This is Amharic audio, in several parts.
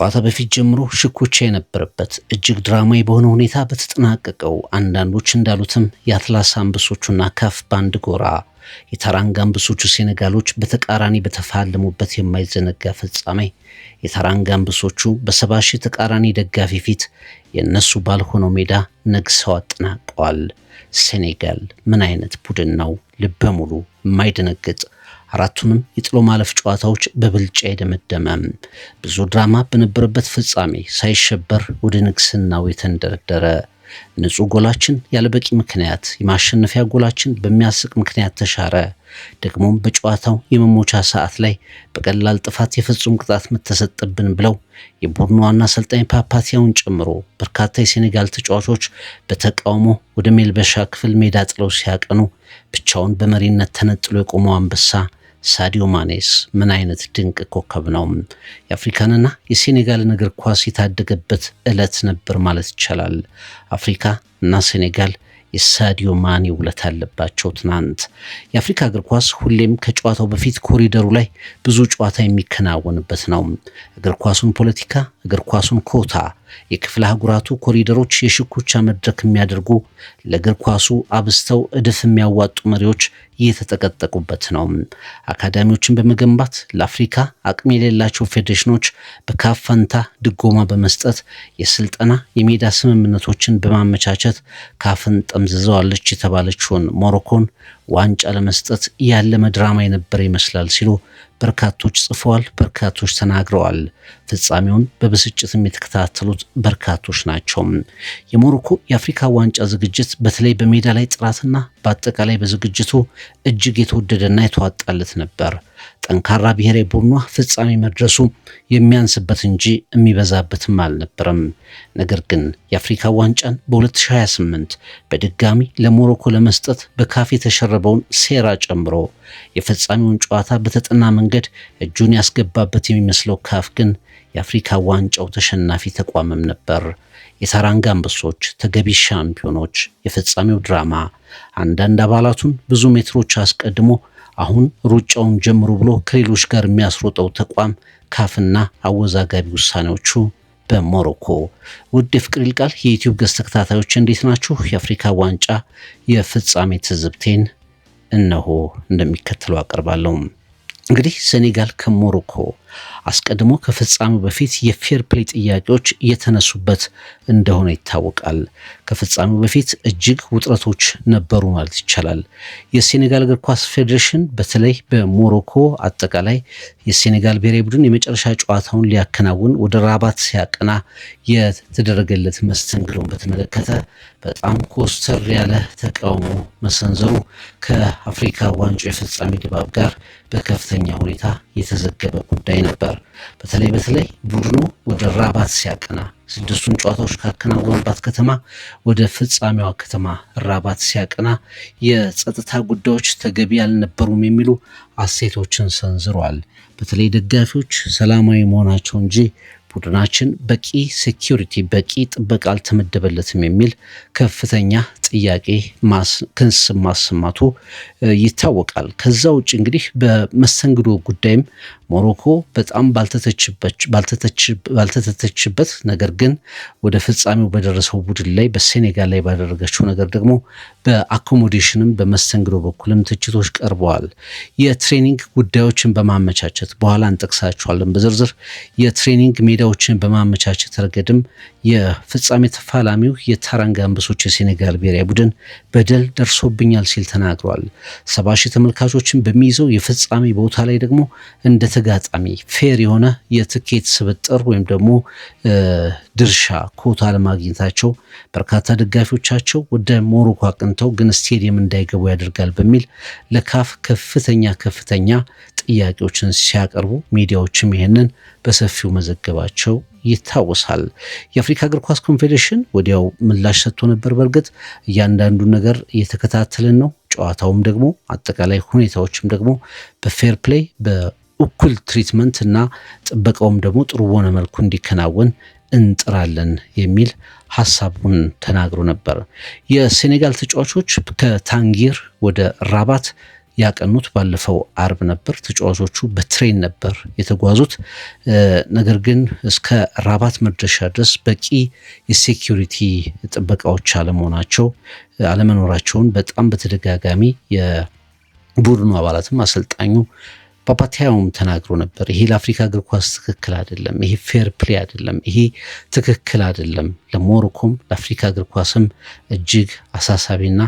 ከጨዋታ በፊት ጀምሮ ሽኩቻ የነበረበት እጅግ ድራማዊ በሆነ ሁኔታ በተጠናቀቀው አንዳንዶች እንዳሉትም የአትላስ አንበሶቹና ካፍ ባንድ ጎራ የታራንጋ አንበሶቹ ሴኔጋሎች በተቃራኒ በተፋለሙበት የማይዘነጋ ፍጻሜ የታራንጋ አንበሶቹ በ70 ሺህ ተቃራኒ ደጋፊ ፊት የነሱ ባልሆነው ሜዳ ነግሰው አጠናቀዋል። ሴኔጋል ምን አይነት ቡድን ነው? ልበ ሙሉ የማይደነግጥ አራቱንም የጥሎ ማለፍ ጨዋታዎች በብልጫ የደመደመ ብዙ ድራማ በነበረበት ፍጻሜ ሳይሸበር ወደ ንግስናው የተንደረደረ ንጹህ ጎላችን ያለበቂ ምክንያት የማሸነፊያ ጎላችን በሚያስቅ ምክንያት ተሻረ። ደግሞም በጨዋታው የመሞቻ ሰዓት ላይ በቀላል ጥፋት የፍጹም ቅጣት ተሰጠብን ብለው የቡድኑ ዋና አሰልጣኝ ፓፓቲያውን ጨምሮ በርካታ የሴኔጋል ተጫዋቾች በተቃውሞ ወደ ሜልበሻ ክፍል ሜዳ ጥለው ሲያቀኑ ብቻውን በመሪነት ተነጥሎ የቆመው አንበሳ ሳዲዮ ማኔስ ምን አይነት ድንቅ ኮከብ ነው! የአፍሪካንና የሴኔጋልን እግር ኳስ የታደገበት ዕለት ነበር ማለት ይቻላል። አፍሪካ እና ሴኔጋል የሳዲዮ ማኔ ውለታ አለባቸው። ትናንት የአፍሪካ እግር ኳስ ሁሌም ከጨዋታው በፊት ኮሪደሩ ላይ ብዙ ጨዋታ የሚከናወንበት ነው። እግር ኳሱን ፖለቲካ፣ እግር ኳሱን ኮታ፣ የክፍለ አህጉራቱ ኮሪደሮች የሽኩቻ መድረክ የሚያደርጉ ለእግር ኳሱ አብስተው እድፍ የሚያዋጡ መሪዎች እየተጠቀጠቁበት ነው። አካዳሚዎችን በመገንባት ለአፍሪካ አቅም የሌላቸው ፌዴሬሽኖች በካፍ ፈንታ ድጎማ በመስጠት የስልጠና የሜዳ ስምምነቶችን በማመቻቸት ካፍን ጠምዝዘዋለች የተባለችውን ሞሮኮን ዋንጫ ለመስጠት ያለመ ድራማ የነበረ ይመስላል ሲሉ በርካቶች ጽፈዋል፣ በርካቶች ተናግረዋል። ፍጻሜውን በብስጭትም የተከታተሉት በርካቶች ናቸው። የሞሮኮ የአፍሪካ ዋንጫ ዝግጅት በተለይ በሜዳ ላይ ጥራትና በአጠቃላይ በዝግጅቱ እጅግ የተወደደና የተዋጣለት ነበር። ጠንካራ ብሔራዊ ቡድኗ ፍጻሜ መድረሱ የሚያንስበት እንጂ የሚበዛበትም አልነበረም። ነገር ግን የአፍሪካ ዋንጫን በ2028 በድጋሚ ለሞሮኮ ለመስጠት በካፍ የተሸረበውን ሴራ ጨምሮ የፍጻሜውን ጨዋታ በተጠና መንገድ እጁን ያስገባበት የሚመስለው ካፍ ግን የአፍሪካ ዋንጫው ተሸናፊ ተቋምም ነበር። የታራንጋ አንበሶች ተገቢ ሻምፒዮኖች፣ የፍጻሜው ድራማ አንዳንድ አባላቱን ብዙ ሜትሮች አስቀድሞ አሁን ሩጫውን ጀምሩ ብሎ ከሌሎች ጋር የሚያስሮጠው ተቋም ካፍና አወዛጋቢ ውሳኔዎቹ በሞሮኮ። ውድ የፍቅር ይልቃል የዩቲዩብ ገጽ ተከታታዮች እንዴት ናችሁ? የአፍሪካ ዋንጫ የፍጻሜ ትዝብቴን እነሆ እንደሚከተለው አቀርባለሁ። እንግዲህ ሴኔጋል ከሞሮኮ አስቀድሞ ከፍጻሜው በፊት የፌር ፕሌይ ጥያቄዎች የተነሱበት እንደሆነ ይታወቃል። ከፍጻሜው በፊት እጅግ ውጥረቶች ነበሩ ማለት ይቻላል። የሴኔጋል እግር ኳስ ፌዴሬሽን በተለይ በሞሮኮ አጠቃላይ የሴኔጋል ብሔራዊ ቡድን የመጨረሻ ጨዋታውን ሊያከናውን ወደ ራባት ሲያቀና የተደረገለት መስተንግዶን በተመለከተ በጣም ኮስተር ያለ ተቃውሞ መሰንዘሩ ከአፍሪካ ዋንጫ የፍጻሜ ድባብ ጋር በከፍተኛ ሁኔታ የተዘገበ ጉዳይ ነበር። በተለይ ቡድኑ ወደ ራባት ሲያቀና ስድስቱን ጨዋታዎች ካከናወነባት ከተማ ወደ ፍጻሜዋ ከተማ ራባት ሲያቀና የጸጥታ ጉዳዮች ተገቢ አልነበሩም የሚሉ አስተያየቶችን ሰንዝረዋል። በተለይ ደጋፊዎች ሰላማዊ መሆናቸው እንጂ ቡድናችን በቂ ሴኩሪቲ በቂ ጥበቃ አልተመደበለትም የሚል ከፍተኛ ጥያቄ ክስ ማሰማቱ ይታወቃል። ከዛ ውጭ እንግዲህ በመስተንግዶ ጉዳይም ሞሮኮ በጣም ባልተተችበት ነገር ግን ወደ ፍጻሜው በደረሰው ቡድን ላይ በሴኔጋል ላይ ባደረገችው ነገር ደግሞ በአኮሞዴሽንም በመስተንግዶ በኩልም ትችቶች ቀርበዋል። የትሬኒንግ ጉዳዮችን በማመቻቸት በኋላ እንጠቅሳቸዋለን በዝርዝር የትሬኒንግ ሜዳዎችን በማመቻቸት ረገድም የፍጻሜ ተፋላሚው የታራንጋ አንበሶች የሴኔጋል ብሔራዊ ቡድን በደል ደርሶብኛል ሲል ተናግሯል። 70 ሺህ ተመልካቾችን በሚይዘው የፍጻሜ ቦታ ላይ ደግሞ እንደ ተጋጣሚ ፌር የሆነ የትኬት ስብጥር ወይም ደግሞ ድርሻ ኮታ ለማግኘታቸው በርካታ ደጋፊዎቻቸው ወደ ሞሮኮ አቅንተው ግን ስቴዲየም እንዳይገቡ ያደርጋል በሚል ለካፍ ከፍተኛ ጥያቄዎችን ሲያቀርቡ ሚዲያዎችም ይሄንን በሰፊው መዘገባቸው ይታወሳል። የአፍሪካ እግር ኳስ ኮንፌዴሬሽን ወዲያው ምላሽ ሰጥቶ ነበር። በእርግጥ እያንዳንዱ ነገር እየተከታተልን ነው። ጨዋታውም ደግሞ አጠቃላይ ሁኔታዎችም ደግሞ በፌር ፕሌይ በእኩል ትሪትመንት እና ጥበቃውም ደግሞ ጥሩ በሆነ መልኩ እንዲከናወን እንጥራለን የሚል ሐሳቡን ተናግሮ ነበር። የሴኔጋል ተጫዋቾች ከታንጊር ወደ ራባት ያቀኑት ባለፈው አርብ ነበር። ተጫዋቾቹ በትሬን ነበር የተጓዙት። ነገር ግን እስከ ራባት መድረሻ ድረስ በቂ የሴኪሪቲ ጥበቃዎች አለመኖራቸውን በጣም በተደጋጋሚ የቡድኑ አባላትም አሰልጣኙ ፓፓቲያውም ተናግሮ ነበር። ይሄ ለአፍሪካ እግር ኳስ ትክክል አይደለም፣ ይሄ ፌር ፕሌይ አይደለም፣ ይሄ ትክክል አይደለም፣ ለሞሮኮም ለአፍሪካ እግር ኳስም እጅግ አሳሳቢና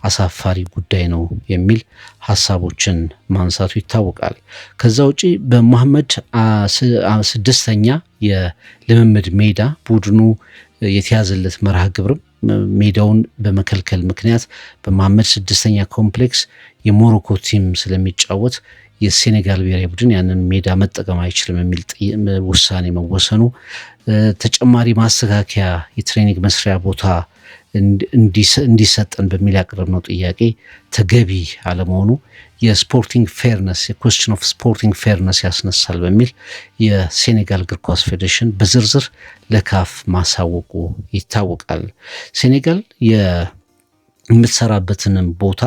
አሳፋሪ ጉዳይ ነው የሚል ሀሳቦችን ማንሳቱ ይታወቃል። ከዛ ውጪ በመሐመድ ስድስተኛ የልምምድ ሜዳ ቡድኑ የተያዘለት መርሃ ግብርም ሜዳውን በመከልከል ምክንያት በመሐመድ ስድስተኛ ኮምፕሌክስ የሞሮኮ ቲም ስለሚጫወት የሴኔጋል ብሔራዊ ቡድን ያንን ሜዳ መጠቀም አይችልም የሚል ውሳኔ መወሰኑ፣ ተጨማሪ ማስተካከያ የትሬኒንግ መስሪያ ቦታ እንዲሰጠን በሚል ያቀረብነው ጥያቄ ተገቢ አለመሆኑ የስፖርቲንግ ፌርነስ የኩዌስችን ኦፍ ስፖርቲንግ ፌርነስ ያስነሳል በሚል የሴኔጋል እግር ኳስ ፌዴሬሽን በዝርዝር ለካፍ ማሳወቁ ይታወቃል። ሴኔጋል የምትሰራበትንም ቦታ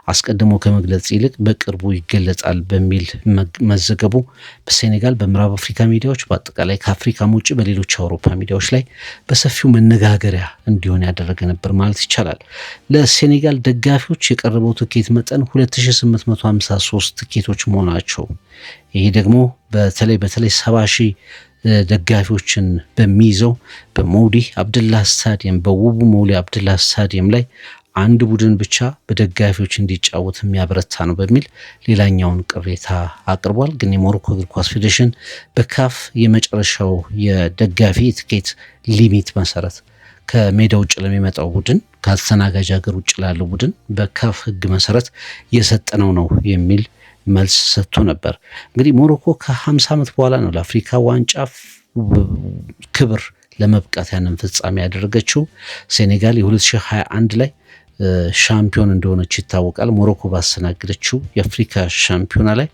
አስቀድሞ ከመግለጽ ይልቅ በቅርቡ ይገለጻል በሚል መዘገቡ በሴኔጋል በምዕራብ አፍሪካ ሚዲያዎች በአጠቃላይ ከአፍሪካም ውጭ በሌሎች አውሮፓ ሚዲያዎች ላይ በሰፊው መነጋገሪያ እንዲሆን ያደረገ ነበር ማለት ይቻላል። ለሴኔጋል ደጋፊዎች የቀረበው ትኬት መጠን 2853 ትኬቶች መሆናቸው፣ ይሄ ደግሞ በተለይ 70,000 ደጋፊዎችን በሚይዘው በሞዲ አብደላህ ስታዲየም በውቡ ሞዲ አብደላህ ስታዲየም ላይ አንድ ቡድን ብቻ በደጋፊዎች እንዲጫወት የሚያበረታ ነው በሚል ሌላኛውን ቅሬታ አቅርቧል። ግን የሞሮኮ እግር ኳስ ፌዴሬሽን በካፍ የመጨረሻው የደጋፊ ትኬት ሊሚት መሰረት ከሜዳ ውጭ ለሚመጣው ቡድን ከአስተናጋጅ ሀገር ውጭ ላለው ቡድን በካፍ ሕግ መሰረት የሰጠነው ነው የሚል መልስ ሰጥቶ ነበር። እንግዲህ ሞሮኮ ከ50 ዓመት በኋላ ነው ለአፍሪካ ዋንጫ ክብር ለመብቃት ያንን ፍጻሜ ያደረገችው። ሴኔጋል የ2021 ላይ ሻምፒዮን እንደሆነች ይታወቃል። ሞሮኮ ባስተናገደችው የአፍሪካ ሻምፒዮና ላይ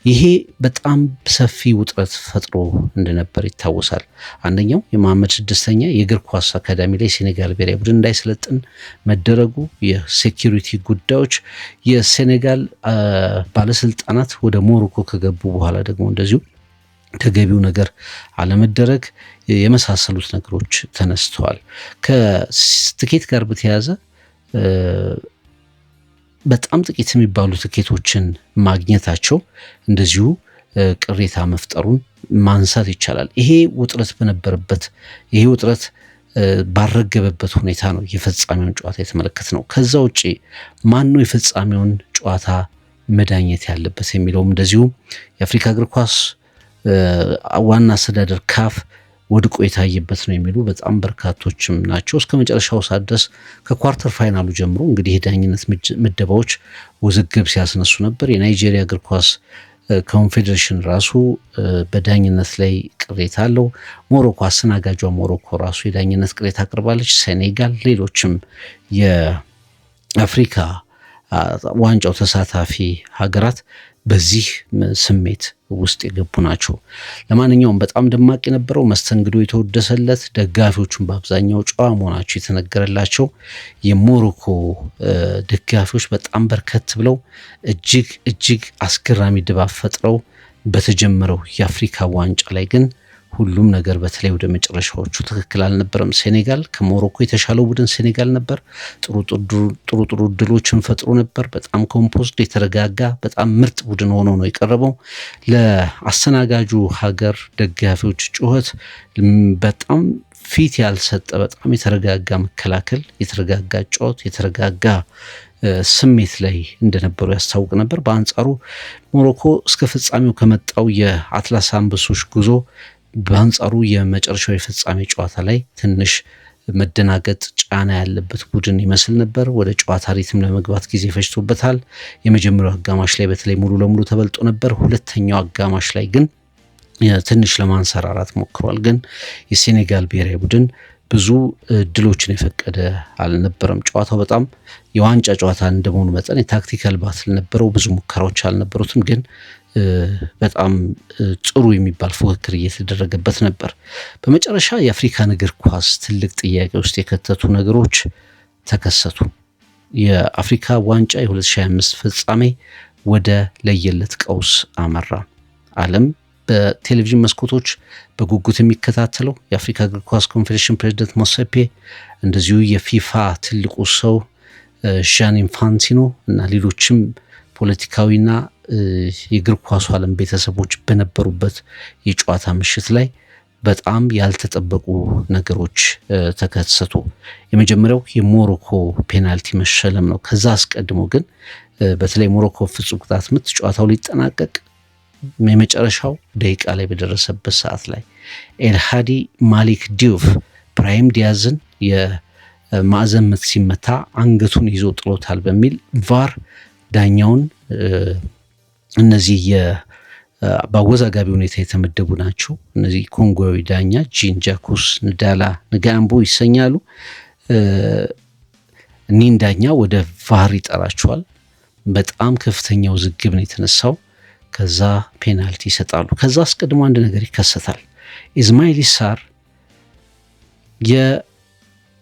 ይሄ በጣም ሰፊ ውጥረት ፈጥሮ እንደነበር ይታወሳል። አንደኛው የመሐመድ ስድስተኛ የእግር ኳስ አካዳሚ ላይ ሴኔጋል ብሔራዊ ቡድን እንዳይሰለጥን መደረጉ፣ የሴኪሪቲ ጉዳዮች፣ የሴኔጋል ባለስልጣናት ወደ ሞሮኮ ከገቡ በኋላ ደግሞ እንደዚሁ ተገቢው ነገር አለመደረግ የመሳሰሉት ነገሮች ተነስተዋል። ከትኬት ጋር በተያያዘ በጣም ጥቂት የሚባሉ ትኬቶችን ማግኘታቸው እንደዚሁ ቅሬታ መፍጠሩን ማንሳት ይቻላል። ይሄ ውጥረት ባረገበበት ሁኔታ ነው የፍጻሜውን ጨዋታ የተመለከትነው። ከዛ ውጪ ማነው የፍጻሜውን ጨዋታ መዳኘት ያለበት የሚለውም እንደዚሁ የአፍሪካ እግር ኳስ ዋና አስተዳደር ካፍ ወድቆ የታየበት ነው የሚሉ በጣም በርካቶችም ናቸው። እስከ መጨረሻው ሰዓት ድረስ ከኳርተር ፋይናሉ ጀምሮ እንግዲህ የዳኝነት ምደባዎች ውዝግብ ሲያስነሱ ነበር። የናይጄሪያ እግር ኳስ ኮንፌዴሬሽን ራሱ በዳኝነት ላይ ቅሬታ አለው። ሞሮኮ አስተናጋጇ ሞሮኮ ራሱ የዳኝነት ቅሬታ አቅርባለች። ሴኔጋል፣ ሌሎችም የአፍሪካ ዋንጫው ተሳታፊ ሀገራት በዚህ ስሜት ውስጥ የገቡ ናቸው። ለማንኛውም በጣም ደማቅ የነበረው መስተንግዶ የተወደሰለት፣ ደጋፊዎቹን በአብዛኛው ጨዋ መሆናቸው የተነገረላቸው የሞሮኮ ደጋፊዎች በጣም በርከት ብለው እጅግ አስገራሚ ድባብ ፈጥረው በተጀመረው የአፍሪካ ዋንጫ ላይ ግን ሁሉም ነገር በተለይ ወደ መጨረሻዎቹ ትክክል አልነበረም። ሴኔጋል ከሞሮኮ የተሻለው ቡድን ሴኔጋል ነበር። ጥሩ ድሎችን ፈጥሮ ነበር። በጣም ኮምፖዝድ የተረጋጋ በጣም ምርጥ ቡድን ሆኖ ነው የቀረበው። ለአስተናጋጁ ሀገር ደጋፊዎች ጩኸት በጣም ፊት ያልሰጠ በጣም የተረጋጋ መከላከል፣ የተረጋጋ ጨዋታ፣ የተረጋጋ ስሜት ላይ እንደነበሩ ያስታውቅ ነበር። በአንጻሩ ሞሮኮ እስከ ፍጻሜው ከመጣው የአትላስ አንበሶች ጉዞ በአንጻሩ የመጨረሻው የፍጻሜ ጨዋታ ላይ ትንሽ መደናገጥ፣ ጫና ያለበት ቡድን ይመስል ነበር። ወደ ጨዋታ ሪትም ለመግባት ጊዜ ፈጅቶበታል። የመጀመሪያው አጋማሽ ላይ በተለይ ሙሉ ለሙሉ ተበልጦ ነበር። ሁለተኛው አጋማሽ ላይ ግን ትንሽ ለማንሰራራት ሞክሯል። ግን የሴኔጋል ብሔራዊ ቡድን ብዙ እድሎችን የፈቀደ አልነበረም። ጨዋታው በጣም የዋንጫ ጨዋታ እንደመሆኑ መጠን የታክቲካል ባትል ነበረው። ብዙ ሙከራዎች አልነበሩትም። ግን በጣም ጥሩ የሚባል ፉክክር እየተደረገበት ነበር። በመጨረሻ የአፍሪካን እግር ኳስ ትልቅ ጥያቄ ውስጥ የከተቱ ነገሮች ተከሰቱ። የአፍሪካ ዋንጫ የ2025 ፍጻሜ ወደ ለየለት ቀውስ አመራ። ዓለም በቴሌቪዥን መስኮቶች በጉጉት የሚከታተለው የአፍሪካ እግር ኳስ ኮንፌዴሬሽን ፕሬዚደንት ሞሴፔ፣ እንደዚሁ የፊፋ ትልቁ ሰው ዣን ኢንፋንቲኖ እና ሌሎችም ፖለቲካዊና የእግር ኳሱ ዓለም ቤተሰቦች በነበሩበት የጨዋታ ምሽት ላይ በጣም ያልተጠበቁ ነገሮች ተከሰቱ። የመጀመሪያው የሞሮኮ ፔናልቲ መሸለም ነው። ከዛ አስቀድሞ ግን በተለይ ሞሮኮ ፍጹም ቅጣት ምት ጨዋታው ሊጠናቀቅ የመጨረሻው ደቂቃ ላይ በደረሰበት ሰዓት ላይ ኤልሃዲ ማሊክ ዲዩፍ ብራሂም ዲያዝን የማዕዘን ምት ሲመታ አንገቱን ይዞ ጥሎታል በሚል ቫር ዳኛውን እነዚህ በአወዛጋቢ ሁኔታ የተመደቡ ናቸው። እነዚህ ኮንጎዊ ዳኛ ጂን ጃኩስ ንዳላ ንጋምቦ ይሰኛሉ። እኒህን ዳኛ ወደ ቫር ይጠራቸዋል። በጣም ከፍተኛው ውዝግብ ነው የተነሳው። ከዛ ፔናልቲ ይሰጣሉ። ከዛ አስቀድሞ አንድ ነገር ይከሰታል። ኢስማኤል ሳር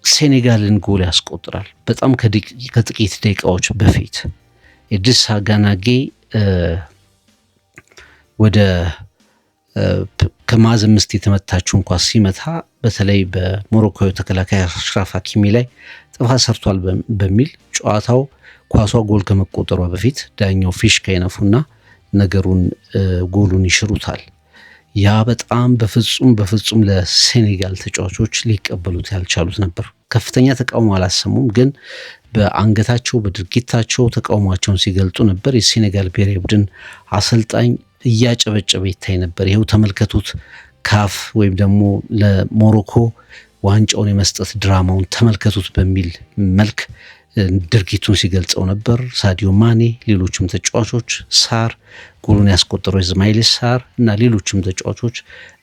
የሴኔጋልን ጎል ያስቆጥራል። በጣም ከጥቂት ደቂቃዎች በፊት ኢድሪሳ ጋናጌ ወደ ከማዕዘን ምት የተመታችው እንኳን ሲመታ በተለይ በሞሮኮ ተከላካይ አሽራፍ ሀኪሚ ላይ ጥፋት ሰርቷል በሚል ጨዋታው ኳሷ ጎል ከመቆጠሯ በፊት ዳኛው ፊሽካ ይነፉና ነገሩን ጎሉን ይሽሩታል። ያ በጣም በፍጹም ለሴኔጋል ተጫዋቾች ሊቀበሉት ያልቻሉት ነበር። ከፍተኛ ተቃውሞ አላሰሙም፣ ግን በአንገታቸው በድርጊታቸው ተቃውሟቸውን ሲገልጡ ነበር። የሴኔጋል ብሔራዊ ቡድን አሰልጣኝ እያጨበጨበ ይታይ ነበር። ይሄው ተመልከቱት፣ ካፍ ወይም ደግሞ ለሞሮኮ ዋንጫውን የመስጠት ድራማውን ተመልከቱት በሚል መልክ ድርጊቱን ሲገልጸው ነበር። ሳዲዮ ማኔ፣ ሌሎችም ተጫዋቾች፣ ሳር ጎሉን ያስቆጠረው ኢስማኤል ሳር እና ሌሎችም ተጫዋቾች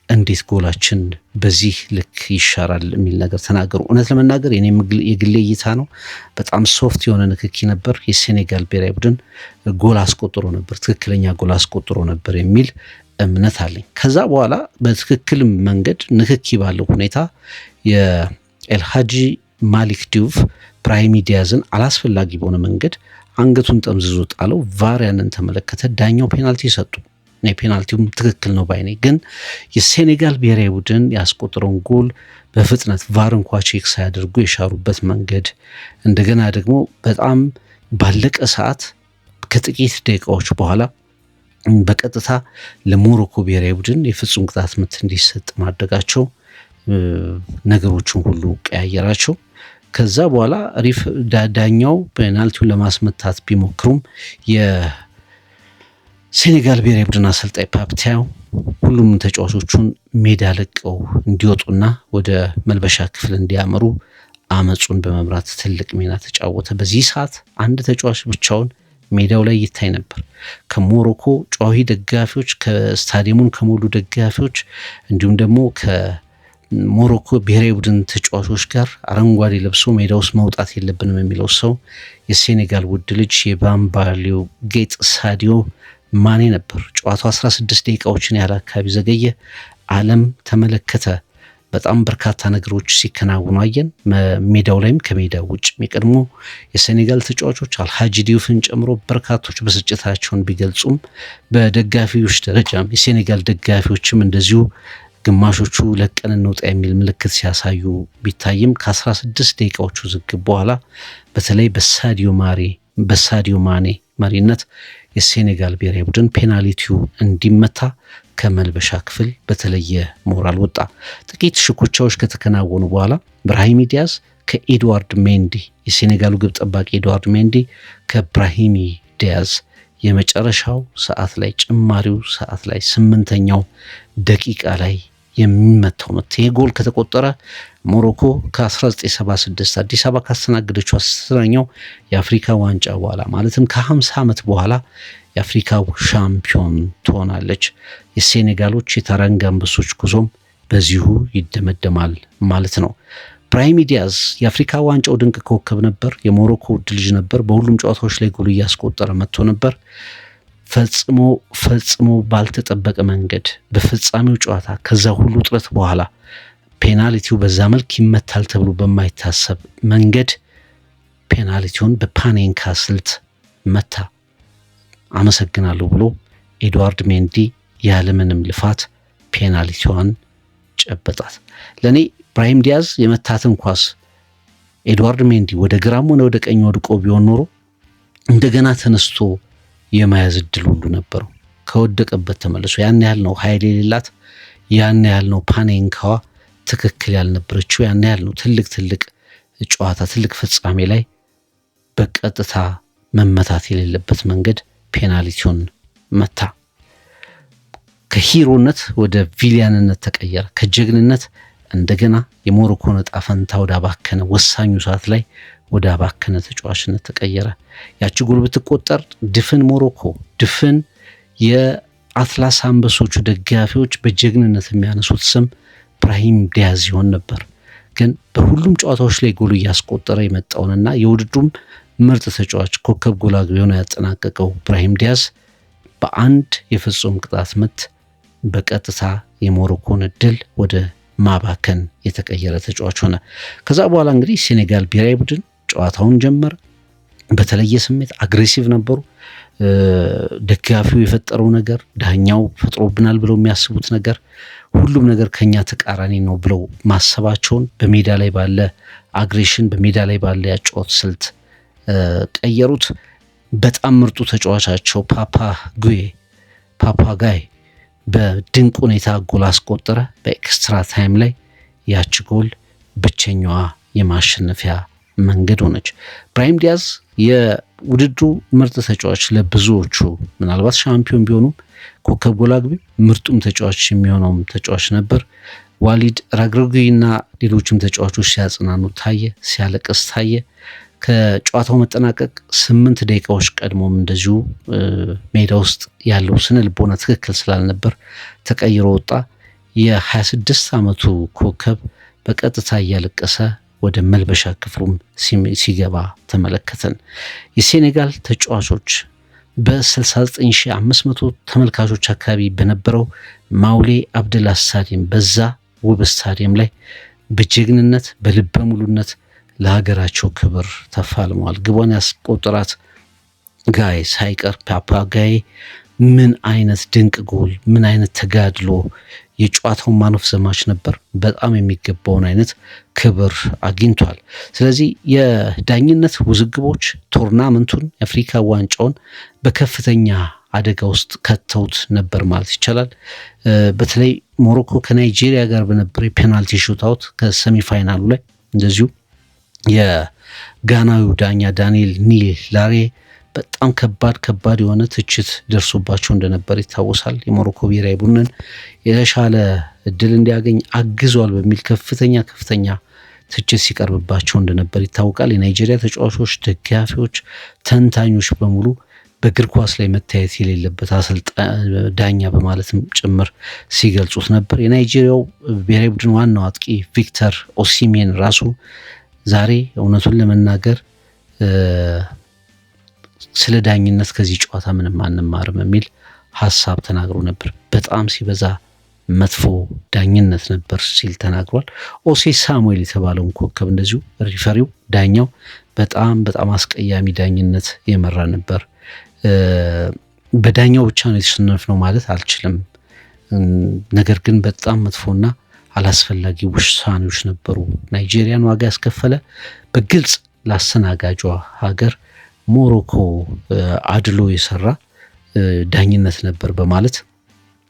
እንዴት ጎላችን በዚህ ልክ ይሻራል የሚል ነገር ተናገሩ። እውነት ለመናገር የኔ የግሌ እይታ ነው። በጣም ሶፍት የሆነ ንክኪ ነበር። የሴኔጋል ብሔራዊ ቡድን ጎል አስቆጥሮ ነበር፣ ትክክለኛ ጎል አስቆጥሮ ነበር የሚል እምነት አለኝ። ከዛ በኋላ በትክክል መንገድ ንክኪ ባለው ሁኔታ የኤልሃጂ ማሊክ ዲዩፍ ብራሂም ዲያዝን አላስፈላጊ በሆነ መንገድ አንገቱን ጠምዝዞ ጣለው። ቫር ያንን ተመለከተ። ዳኛው ፔናልቲ ሰጡ። ፔናልቲውም ትክክል ነው ባይኔ፣ ግን የሴኔጋል ብሔራዊ ቡድን ያስቆጠረውን ጎል በፍጥነት ቫር እንኳ ቼክ ሳያደርጉ የሻሩበት መንገድ፣ እንደገና ደግሞ በጣም ባለቀ ሰዓት ከጥቂት ደቂቃዎች በኋላ በቀጥታ ለሞሮኮ ብሔራዊ ቡድን የፍጹም ቅጣት ምት እንዲሰጥ ማድረጋቸው ነገሮችን ሁሉ ቀያየራቸው። ከዛ በኋላ ዳኛው ፔናልቲውን ለማስመታት ቢሞክሩም የሴኔጋል ብሔራዊ ቡድን አሰልጣኝ ፓፕ ቲያው ሁሉም ተጫዋቾቹን ሜዳ ለቀው እንዲወጡና ወደ መልበሻ ክፍል እንዲያመሩ አመጹን በመምራት ትልቅ ሚና ተጫወተ። በዚህ ሰዓት አንድ ተጫዋች ብቻውን ሜዳው ላይ ይታይ ነበር። ከሞሮኮ ጨዋሂ ደጋፊዎች፣ ከስታዲየሙን ከሞሉ ደጋፊዎች እንዲሁም ደግሞ ሞሮኮ ብሔራዊ ቡድን ተጫዋቾች ጋር አረንጓዴ ለብሶ ሜዳ ውስጥ መውጣት የለብንም የሚለው ሰው የሴኔጋል ውድ ልጅ የባምባሊው ጌጥ ሳዲዮ ማኔ ነበር። ጨዋታው 16 ደቂቃዎችን ያህል አካባቢ ዘገየ። ዓለም ተመለከተ። በጣም በርካታ ነገሮች ሲከናወኑ አየን። ሜዳው ላይም ከሜዳው ውጭ የቀድሞ የሴኔጋል ተጫዋቾች አልሃጂ ዲዩፍን ጨምሮ በርካቶች ብስጭታቸውን ቢገልጹም በደጋፊዎች ደረጃም የሴኔጋል ደጋፊዎችም እንደዚሁ ግማሾቹ ለቀን እንውጣ የሚል ምልክት ሲያሳዩ ቢታይም ከ16 ደቂቃዎቹ ዝግብ በኋላ በተለይ በሳዲዮ ማኔ መሪነት የሴኔጋል ብሔራዊ ቡድን ፔናልቲው እንዲመታ ከመልበሻ ክፍል በተለየ ሞራል ወጣ። ጥቂት ሽኩቻዎች ከተከናወኑ በኋላ ብራሂም ዲያዝ ከኤድዋርድ ሜንዲ የሴኔጋሉ ግብ ጠባቂ ኤድዋርድ ሜንዲ ከብራሂም ዲያዝ የመጨረሻው ሰዓት ላይ ጭማሪው ሰዓት ላይ 8ኛው ደቂቃ ላይ የሚመታው ምት ጎል ከተቆጠረ ሞሮኮ ከ1976 አዲስ አበባ ካስተናገደችው 10ኛው የአፍሪካ ዋንጫ በኋላ ማለትም ከ50 ዓመት በኋላ የአፍሪካ ሻምፒዮን ትሆናለች። የሴኔጋሎች የታራንጋ አንበሶች ጉዞም በዚሁ ይደመደማል ማለት ነው። ብራሂም ዲያዝ የአፍሪካ ዋንጫው ድንቅ ኮከብ ነበር። የሞሮኮ ውድ ልጅ ነበር። በሁሉም ጨዋታዎች ላይ ጎል እያስቆጠረ መጥቶ ነበር። ፈጽሞ ባልተጠበቀ መንገድ በፍጻሜው ጨዋታ ከዛ ሁሉ ጥረት በኋላ ፔናልቲው በዛ መልክ ይመታል ተብሎ በማይታሰብ መንገድ ፔናልቲውን በፓኔንካ ስልት መታ። አመሰግናለሁ ብሎ ኤድዋርድ ሜንዲ ያለምንም ልፋት ፔናልቲዋን ጨበጣት። ለኔ ብራሂም ዲያዝ የመታትን ኳስ ኤድዋርድ ሜንዲ ወደ ግራም ሆነ ወደ ቀኝ ወድቆ ቢሆን ኖሮ እንደገና ተነስቶ የማያዝ እድል ሁሉ ነበረው። ከወደቀበት ተመልሶ ያን ያህል ነው ኃይል የሌላት፣ ያን ያህል ነው ፓኔንካዋ ትክክል ያልነበረችው፣ ያን ያህል ነው ትልቅ ጨዋታ ትልቅ ፍጻሜ ላይ በቀጥታ መመታት የሌለበት መንገድ ፔናልቲውን መታ። ከሂሮነት ወደ ቪሊያንነት ተቀየረ። ከጀግንነት እንደገና የሞሮኮን ዕጣ ፈንታ ወደ አባከነ ወሳኙ ሰዓት ላይ ወደ አባከነ ተጫዋችነት ተቀየረ። ያቺ ጎል ብትቆጠር ድፍን ሞሮኮ ድፍን የአትላስ አንበሶቹ ደጋፊዎች በጀግንነት የሚያነሱት ስም ብራሂም ዲያዝ ይሆን ነበር። ግን በሁሉም ጨዋታዎች ላይ ጎል እያስቆጠረ የመጣውንና የውድድሩም ምርጥ ተጫዋች ኮከብ ጎል አግቢ ሆኖ ያጠናቀቀው ብራሂም ዲያዝ በአንድ የፍጹም ቅጣት ምት በቀጥታ የሞሮኮን እድል ወደ ማባከን የተቀየረ ተጫዋች ሆነ። ከዛ በኋላ እንግዲህ ሴኔጋል ብሔራዊ ቡድን ጨዋታውን ጀመረ። በተለየ ስሜት አግሬሲቭ ነበሩ። ደጋፊው የፈጠረው ነገር፣ ዳኛው ፈጥሮብናል ብለው የሚያስቡት ነገር፣ ሁሉም ነገር ከኛ ተቃራኒ ነው ብለው ማሰባቸውን በሜዳ ላይ ባለ አግሬሽን፣ በሜዳ ላይ ባለ ያጨዋወት ስልት ቀየሩት። በጣም ምርጡ ተጫዋቻቸው ፓፓጋይ በድንቅ ሁኔታ ጎል አስቆጠረ። በኤክስትራ ታይም ላይ ያቺ ጎል ብቸኛዋ የማሸነፊያ መንገድ ሆነች። ብራሂም ዲያዝ የውድድሩ ምርጥ ተጫዋች ለብዙዎቹ ምናልባት ሻምፒዮን ቢሆኑም ኮከብ ጎል አግቢ ምርጡም ተጫዋች የሚሆነውም ተጫዋች ነበር። ዋሊድ ራግረጊና ሌሎችም ተጫዋቾች ሲያጽናኑ ታየ፣ ሲያለቅስ ታየ። ከጨዋታው መጠናቀቅ 8 ደቂቃዎች ቀድሞም እንደዚሁ ሜዳ ውስጥ ያለው ስነ ልቦና ትክክል ስላልነበር ተቀይሮ ወጣ። የ26 ዓመቱ ኮከብ በቀጥታ እያለቀሰ ወደ መልበሻ ክፍሉም ሲገባ ተመለከተን። የሴኔጋል ተጫዋቾች በ69500 ተመልካቾች አካባቢ በነበረው ማውሌ አብደላ ስታዲየም በዛ ውብ ስታዲየም ላይ በጀግንነት በልበ ሙሉነት ለሀገራቸው ክብር ተፋልመዋል። ግቧን ያስቆጠራት ጋይ ሳይቀር ፓፓጋይ ምን አይነት ድንቅ ጎል፣ ምን አይነት ተጋድሎ፣ የጨዋታው ማኖፍ ዘማች ነበር። በጣም የሚገባውን አይነት ክብር አግኝቷል። ስለዚህ የዳኝነት ውዝግቦች ቶርናመንቱን የአፍሪካ ዋንጫውን በከፍተኛ አደጋ ውስጥ ከተውት ነበር ማለት ይቻላል። በተለይ ሞሮኮ ከናይጄሪያ ጋር በነበረ የፔናልቲ ሹታውት ከሰሚፋይናሉ ላይ እንደዚሁ የጋናዊው ዳኛ ዳንኤል ኒል ላሬ በጣም ከባድ የሆነ ትችት ደርሶባቸው እንደነበር ይታወሳል። የሞሮኮ ብሔራዊ ቡድንን የተሻለ እድል እንዲያገኝ አግዟል በሚል ከፍተኛ ትችት ሲቀርብባቸው እንደነበር ይታወቃል። የናይጄሪያ ተጫዋቾች፣ ደጋፊዎች፣ ተንታኞች በሙሉ በእግር ኳስ ላይ መታየት የሌለበት ዳኛ በማለትም ጭምር ሲገልጹት ነበር። የናይጄሪያው ብሔራዊ ቡድን ዋናው አጥቂ ቪክተር ኦሲሜን ራሱ ዛሬ እውነቱን ለመናገር ስለ ዳኝነት ከዚህ ጨዋታ ምንም አንማርም የሚል ሀሳብ ተናግሮ ነበር። በጣም ሲበዛ መጥፎ ዳኝነት ነበር ሲል ተናግሯል። ኦሴ ሳሙኤል የተባለውን ኮከብ እንደዚሁ ሪፈሪው ዳኛው በጣም አስቀያሚ ዳኝነት የመራ ነበር። በዳኛው ብቻ ነው የተሸነፍነው ማለት አልችልም፣ ነገር ግን በጣም መጥፎና አላስፈላጊ ውሳኔዎች ነበሩ። ናይጄሪያን ዋጋ ያስከፈለ በግልጽ ላስተናጋጇ ሀገር ሞሮኮ አድሎ የሰራ ዳኝነት ነበር በማለት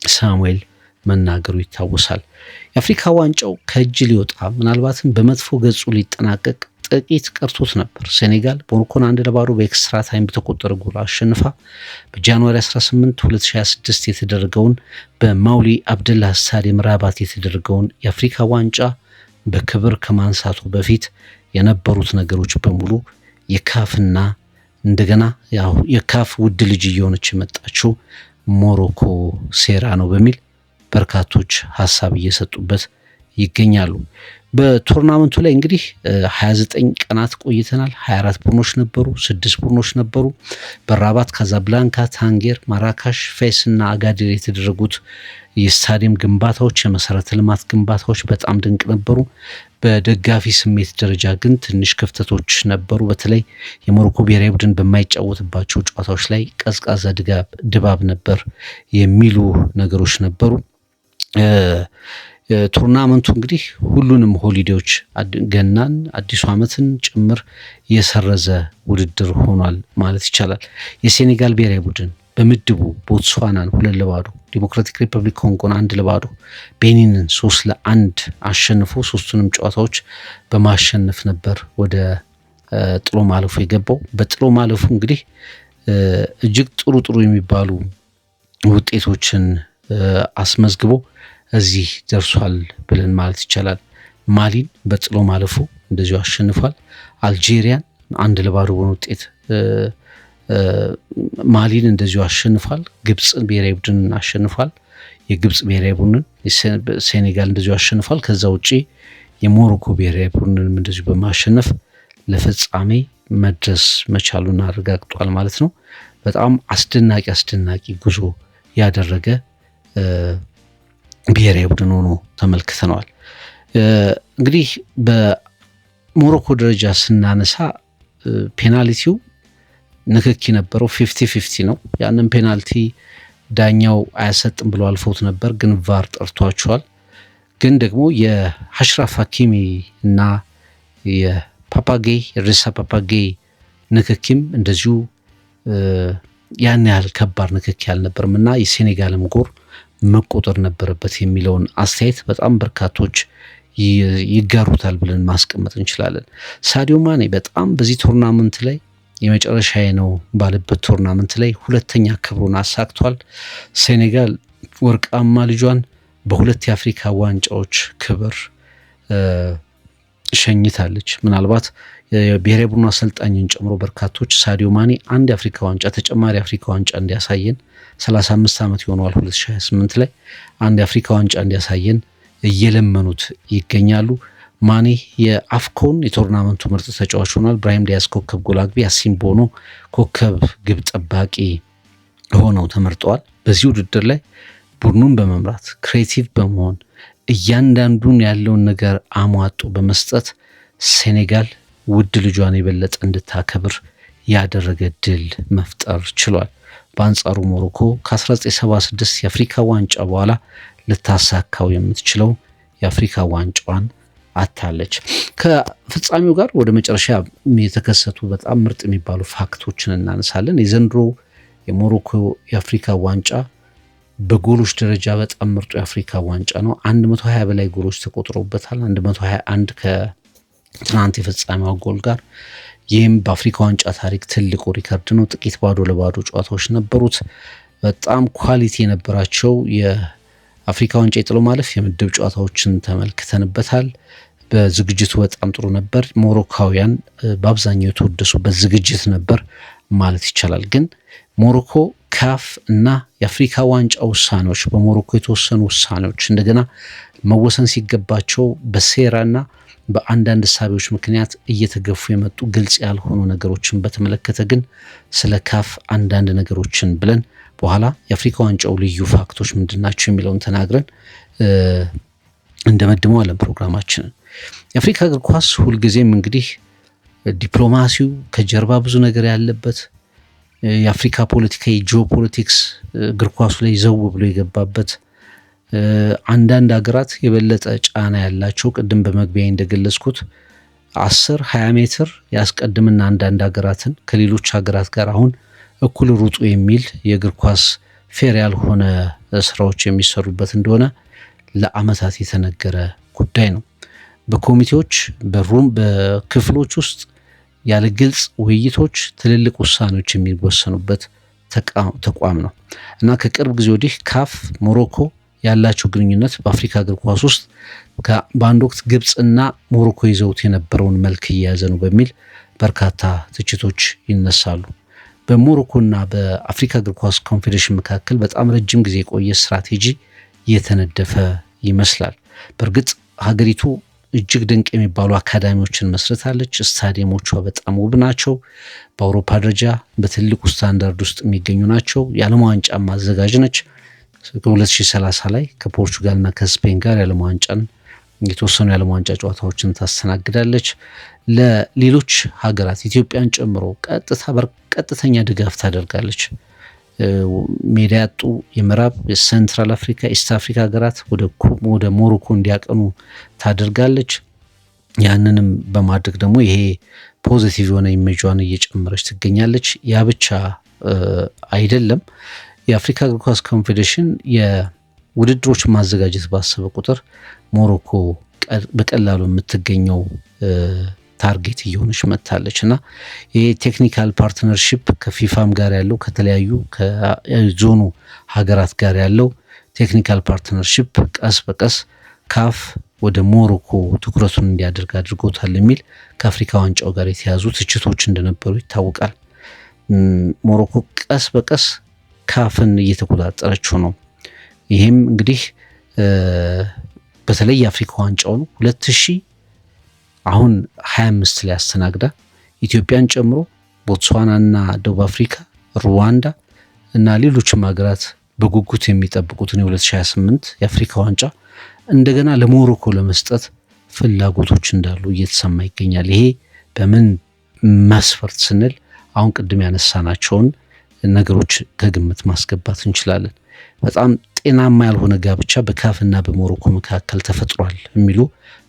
ሳሙኤል መናገሩ ይታወሳል። የአፍሪካ ዋንጫው ከእጅ ሊወጣ ምናልባትም በመጥፎ ገጹ ሊጠናቀቅ ጥቂት ቀርቶት ነበር። ሴኔጋል ሞሮኮን 1-0 በኤክስትራ ታይም በተቆጠረ ጎል አሸንፋ በጃንዋሪ 18 2026 የተደረገውን በማውሊ አብደላ ስታዲየም ራባት የተደረገውን የአፍሪካ ዋንጫ በክብር ከማንሳቱ በፊት የነበሩት ነገሮች በሙሉ የካፍና እንደገና የካፍ ውድ ልጅ እየሆነች የመጣችው ሞሮኮ ሴራ ነው በሚል በርካቶች ሀሳብ እየሰጡበት ይገኛሉ። በቱርናመንቱ ላይ እንግዲህ 29 ቀናት ቆይተናል። 24 ቡድኖች ነበሩ፣ 6 ቡድኖች ነበሩ። በራባት፣ ካዛብላንካ፣ ታንጌር፣ ማራካሽ፣ ፌስ እና አጋዲር የተደረጉት የስታዲየም ግንባታዎች፣ የመሰረተ ልማት ግንባታዎች በጣም ድንቅ ነበሩ። በደጋፊ ስሜት ደረጃ ግን ትንሽ ክፍተቶች ነበሩ። በተለይ የሞሮኮ ብሔራዊ ቡድን በማይጫወትባቸው ጨዋታዎች ላይ ቀዝቃዛ ድባብ ነበር የሚሉ ነገሮች ነበሩ። ቱርናመንቱ እንግዲህ ሁሉንም ሆሊዴዎች ገናን፣ አዲሱ ዓመትን ጭምር የሰረዘ ውድድር ሆኗል ማለት ይቻላል። የሴኔጋል ብሔራዊ ቡድን በምድቡ ቦትስዋናን 2-0፣ ዲሞክራቲክ ሪፐብሊክ ኮንጎን 1-0፣ ቤኒንን 3-1 አሸንፎ ሶስቱንም ጨዋታዎች በማሸነፍ ነበር ወደ ጥሎ ማለፉ የገባው። በጥሎ ማለፉ እንግዲህ እጅግ ጥሩ የሚባሉ ውጤቶችን አስመዝግቦ እዚህ ደርሷል ብለን ማለት ይቻላል። ማሊን በጥሎ ማለፉ እንደዚሁ አሸንፏል። አልጄሪያን 1-0 በሆነ ውጤት ማሊን እንደዚሁ አሸንፏል። ግብጽ ብሔራዊ ቡድን አሸንፏል። የግብጽ ብሔራዊ ቡድን ሴኔጋል እንደዚሁ አሸንፏል። ከዛ ውጪ የሞሮኮ ብሔራዊ ቡድንም እንደዚሁ በማሸነፍ ለፍጻሜ መድረስ መቻሉን አረጋግጧል ማለት ነው። በጣም አስደናቂ ጉዞ ያደረገ ብሔራዊ ቡድን ሆኖ ተመልክተነዋል። እንግዲህ በሞሮኮ ደረጃ ስናነሳ ፔናልቲው ንክኪ ነበረው፣ 50-50 ነው። ያንን ፔናልቲ ዳኛው አያሰጥም ብሎ አልፎት ነበር፣ ግን ቫር ጠርቷቸዋል። ግን ደግሞ የአሽራፍ ሀኪሚ እና የሬሳ ፓፓጌይ ንክኪም እንደዚሁ ያን ያህል ከባድ ንክኪ አልነበርም እና የሴኔጋልም ጎር መቆጠር ነበረበት የሚለውን አስተያየት በጣም በርካቶች ይጋሩታል ብለን ማስቀመጥ እንችላለን። ሳዲዮ ማኔ በጣም በዚህ ቶርናመንት ላይ የመጨረሻዬ ነው ባለበት ቶርናመንት ላይ ሁለተኛ ክብሩን አሳክቷል። ሴኔጋል ወርቃማ ልጇን በሁለት የአፍሪካ ዋንጫዎች ክብር ሸኝታለች። ምናልባት የብሔራዊ ቡድኑ አሰልጣኝን ጨምሮ በርካቶች ሳዲዮ ማኔ አንድ የአፍሪካ ዋንጫ ተጨማሪ የአፍሪካ ዋንጫ እንዲያሳየን 35 ዓመት ይሆነዋል 2028 ላይ አንድ የአፍሪካ ዋንጫ እንዲያሳየን እየለመኑት ይገኛሉ። ማኔ የአፍኮን የቶርናመንቱ ምርጥ ተጫዋች ሆኗል። ብራሂም ዲያዝ ኮከብ ጎል አግቢ፣ ያሲን ቦኖ ኮከብ ግብ ጠባቂ ሆነው ተመርጠዋል። በዚህ ውድድር ላይ ቡድኑን በመምራት ክሬቲቭ በመሆን እያንዳንዱን ያለውን ነገር አሟጦ በመስጠት ሴኔጋል ውድ ልጇን የበለጠ እንድታከብር ያደረገ ድል መፍጠር ችሏል። በአንጻሩ ሞሮኮ ከ1976 የአፍሪካ ዋንጫ በኋላ ልታሳካው የምትችለው የአፍሪካ ዋንጫዋን አታለች። ከፍጻሜው ጋር ወደ መጨረሻ የተከሰቱ በጣም ምርጥ የሚባሉ ፋክቶችን እናነሳለን። የዘንድሮ የሞሮኮ የአፍሪካ ዋንጫ በጎሎች ደረጃ በጣም ምርጡ የአፍሪካ ዋንጫ ነው። 120 በላይ ጎሎች ተቆጥሮበታል። 121 ከትናንት የፍጻሜው ጎል ጋር። ይህም በአፍሪካ ዋንጫ ታሪክ ትልቁ ሪከርድ ነው። ጥቂት 0-0 ጨዋታዎች ነበሩት። በጣም ኳሊቲ የነበራቸው የአፍሪካ ዋንጫ የጥሎ ማለፍ የምድብ ጨዋታዎችን ተመልክተንበታል። በዝግጅቱ በጣም ጥሩ ነበር። ሞሮካውያን በአብዛኛው የተወደሱበት ዝግጅት ነበር ማለት ይቻላል። ግን ሞሮኮ ካፍ እና የአፍሪካ ዋንጫ ውሳኔዎች፣ በሞሮኮ የተወሰኑ ውሳኔዎች እንደገና መወሰን ሲገባቸው በሴራና በአንዳንድ እሳቤዎች ምክንያት እየተገፉ የመጡ ግልጽ ያልሆኑ ነገሮችን በተመለከተ ግን ስለ ካፍ አንዳንድ ነገሮችን ብለን በኋላ የአፍሪካ ዋንጫው ልዩ ፋክቶች ምንድናቸው የሚለውን ተናግረን እንደመድመዋለን ፕሮግራማችንን። የአፍሪካ እግር ኳስ ሁልጊዜም እንግዲህ ዲፕሎማሲው ከጀርባ ብዙ ነገር ያለበት፣ የአፍሪካ ፖለቲካ የጂኦፖለቲክስ እግር ኳሱ ላይ ዘው ብሎ የገባበት፣ አንዳንድ ሀገራት የበለጠ ጫና ያላቸው ቅድም በመግቢያ እንደገለጽኩት 10-20 ሜትር ያስቀድምና አንዳንድ ሀገራትን ከሌሎች ሀገራት ጋር አሁን እኩል ሩጡ የሚል የእግር ኳስ ፌር ያልሆነ ስራዎች የሚሰሩበት እንደሆነ ለአመታት የተነገረ ጉዳይ ነው። በኮሚቴዎች በክፍሎች ውስጥ ያለ ግልጽ ውይይቶች ትልልቅ ውሳኔዎች የሚወሰኑበት ተቋም ነው እና ከቅርብ ጊዜ ወዲህ ካፍ ሞሮኮ ያላቸው ግንኙነት በአፍሪካ እግር ኳስ ውስጥ በአንድ ወቅት ግብፅና ሞሮኮ ይዘውት የነበረውን መልክ እየያዘ ነው በሚል በርካታ ትችቶች ይነሳሉ። በሞሮኮና በአፍሪካ እግር ኳስ ኮንፌዴሬሽን መካከል በጣም ረጅም ጊዜ የቆየ ስትራቴጂ እየተነደፈ ይመስላል። በእርግጥ ሀገሪቱ እጅግ ድንቅ የሚባሉ አካዳሚዎችን መስርታለች። ስታዲየሞቿ በጣም ውብ ናቸው። በአውሮፓ ደረጃ በትልቁ ስታንዳርድ ውስጥ የሚገኙ ናቸው። የዓለም ዋንጫ ማዘጋጅ ነች። 2030 ላይ ከፖርቹጋልና ከስፔን ጋር የዓለም ዋንጫን የተወሰኑ የዓለም ዋንጫ ጨዋታዎችን ታስተናግዳለች። ለሌሎች ሀገራት ኢትዮጵያን ጨምሮ ቀጥተኛ ድጋፍ ታደርጋለች። ሜዳ ያጡ የምዕራብ የሴንትራል አፍሪካ ኢስት አፍሪካ ሀገራት ወደ ሞሮኮ እንዲያቀኑ ታደርጋለች። ያንንም በማድረግ ደግሞ ይሄ ፖዚቲቭ የሆነ ኢሜጇን እየጨመረች ትገኛለች። ያ ብቻ አይደለም። የአፍሪካ እግር ኳስ ኮንፌዴሬሽን የውድድሮች ማዘጋጀት ባሰበ ቁጥር ሞሮኮ በቀላሉ የምትገኘው ታርጌት እየሆነች መጥታለች እና ይሄ ቴክኒካል ፓርትነርሺፕ ከፊፋም ጋር ያለው ከተለያዩ ከዞኑ ሀገራት ጋር ያለው ቴክኒካል ፓርትነርሺፕ ቀስ በቀስ ካፍ ወደ ሞሮኮ ትኩረቱን እንዲያደርግ አድርጎታል የሚል ከአፍሪካ ዋንጫው ጋር የተያዙ ትችቶች እንደነበሩ ይታወቃል። ሞሮኮ ቀስ በቀስ ካፍን እየተቆጣጠረችው ነው። ይህም እንግዲህ በተለይ የአፍሪካ ዋንጫውን 2025 ላይ አስተናግዳ ኢትዮጵያን ጨምሮ ቦትስዋናና ደቡብ አፍሪካ፣ ሩዋንዳ እና ሌሎችም ሀገራት በጉጉት የሚጠብቁትን የ2028 የአፍሪካ ዋንጫ እንደገና ለሞሮኮ ለመስጠት ፍላጎቶች እንዳሉ እየተሰማ ይገኛል። ይሄ በምን መስፈርት ስንል አሁን ቅድም ያነሳናቸውን ነገሮች ከግምት ማስገባት እንችላለን። በጣም ጤናማ ያልሆነ ጋብቻ በካፍና በሞሮኮ መካከል ተፈጥሯል የሚሉ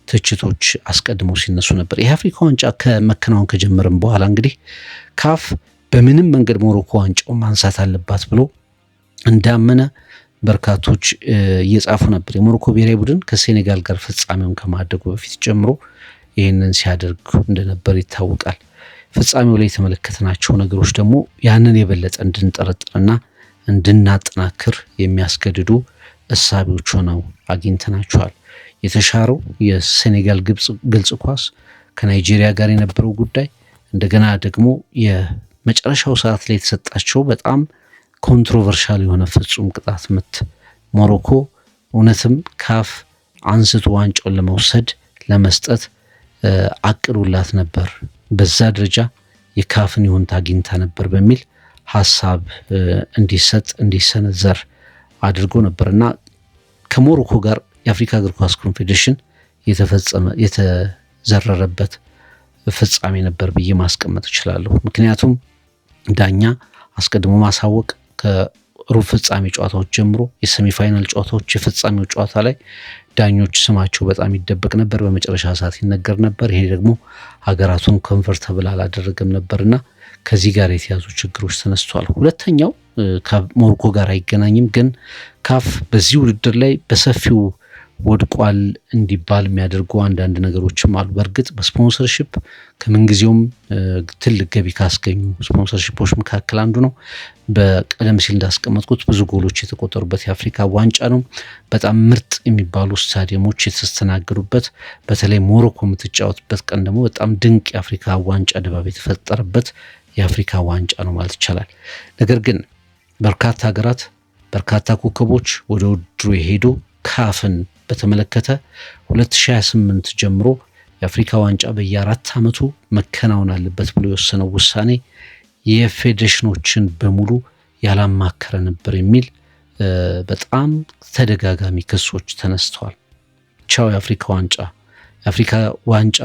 ትችቶች አስቀድመው ሲነሱ ነበር። ይህ አፍሪካ ዋንጫ ከመከናወን ከጀመረም በኋላ እንግዲህ ካፍ በምንም መንገድ ሞሮኮ ዋንጫው ማንሳት አለባት ብሎ እንዳመነ በርካቶች እየጻፉ ነበር። የሞሮኮ ብሔራዊ ቡድን ከሴኔጋል ጋር ፍጻሜውን ከማድረጉ በፊት ጀምሮ ይህንን ሲያደርግ እንደነበር ይታወቃል። ፍጻሜው ላይ የተመለከትናቸው ነገሮች ደግሞ ያንን የበለጠ እንድንጠረጥርና እንድናጠናክር የሚያስገድዱ እሳቤዎች ሆነው አግኝተናቸዋል። የተሻረው የሴኔጋል ግልጽ ኳስ፣ ከናይጄሪያ ጋር የነበረው ጉዳይ፣ እንደገና ደግሞ የመጨረሻው ሰዓት ላይ የተሰጣቸው በጣም ኮንትሮቨርሻል የሆነ ፍጹም ቅጣት ምት ሞሮኮ እውነትም ካፍ አንስቶ ዋንጫውን ለመስጠት አቅዶላት ነበር፣ በዛ ደረጃ የካፍን ይሁንታ አግኝታ ነበር በሚል ሀሳብ እንዲሰነዘር አድርጎ ነበር እና ከሞሮኮ ጋር የአፍሪካ እግር ኳስ ኮንፌዴሬሽን የተዘረረበት ፍጻሜ ነበር ብዬ ማስቀመጥ እችላለሁ። ምክንያቱም ዳኛ አስቀድሞ ማሳወቅ ከሩብ ፍጻሜ ጨዋታዎች ጀምሮ የሴሚፋይናል ጨዋታዎች የፍጻሜው ጨዋታ ላይ ዳኞች ስማቸው በጣም ይደበቅ ነበር፣ በመጨረሻ ሰዓት ይነገር ነበር። ይሄ ደግሞ ሀገራቱን ኮንፈርተብል አላደረገም ነበርና ከዚህ ጋር የተያዙ ችግሮች ተነስተዋል። ሁለተኛው ከሞሮኮ ጋር አይገናኝም፣ ግን ካፍ በዚህ ውድድር ላይ በሰፊው ወድቋል እንዲባል የሚያደርጉ አንዳንድ ነገሮችም አሉ። በእርግጥ በስፖንሰርሺፕ ከምንጊዜውም ትልቅ ገቢ ካስገኙ ስፖንሰርሺፖች መካከል አንዱ ነው። በቀደም ሲል እንዳስቀመጥኩት ብዙ ጎሎች የተቆጠሩበት የአፍሪካ ዋንጫ ነው። በጣም ምርጥ የሚባሉ ስታዲየሞች የተስተናገዱበት፣ በተለይ ሞሮኮ የምትጫወትበት ቀን ደግሞ በጣም ድንቅ የአፍሪካ ዋንጫ ድባብ የተፈጠረበት የአፍሪካ ዋንጫ ነው ማለት ይቻላል። ነገር ግን በርካታ ሀገራት በርካታ ኮከቦች ወደ ውድድሩ የሄዱ ካፍን በተመለከተ 2028 ጀምሮ የአፍሪካ ዋንጫ በየ4 ዓመቱ መከናወን አለበት ብሎ የወሰነው ውሳኔ የፌዴሬሽኖችን በሙሉ ያላማከረ ነበር የሚል በጣም ተደጋጋሚ ክሶች ተነስተዋል። ቻው የአፍሪካ ዋንጫ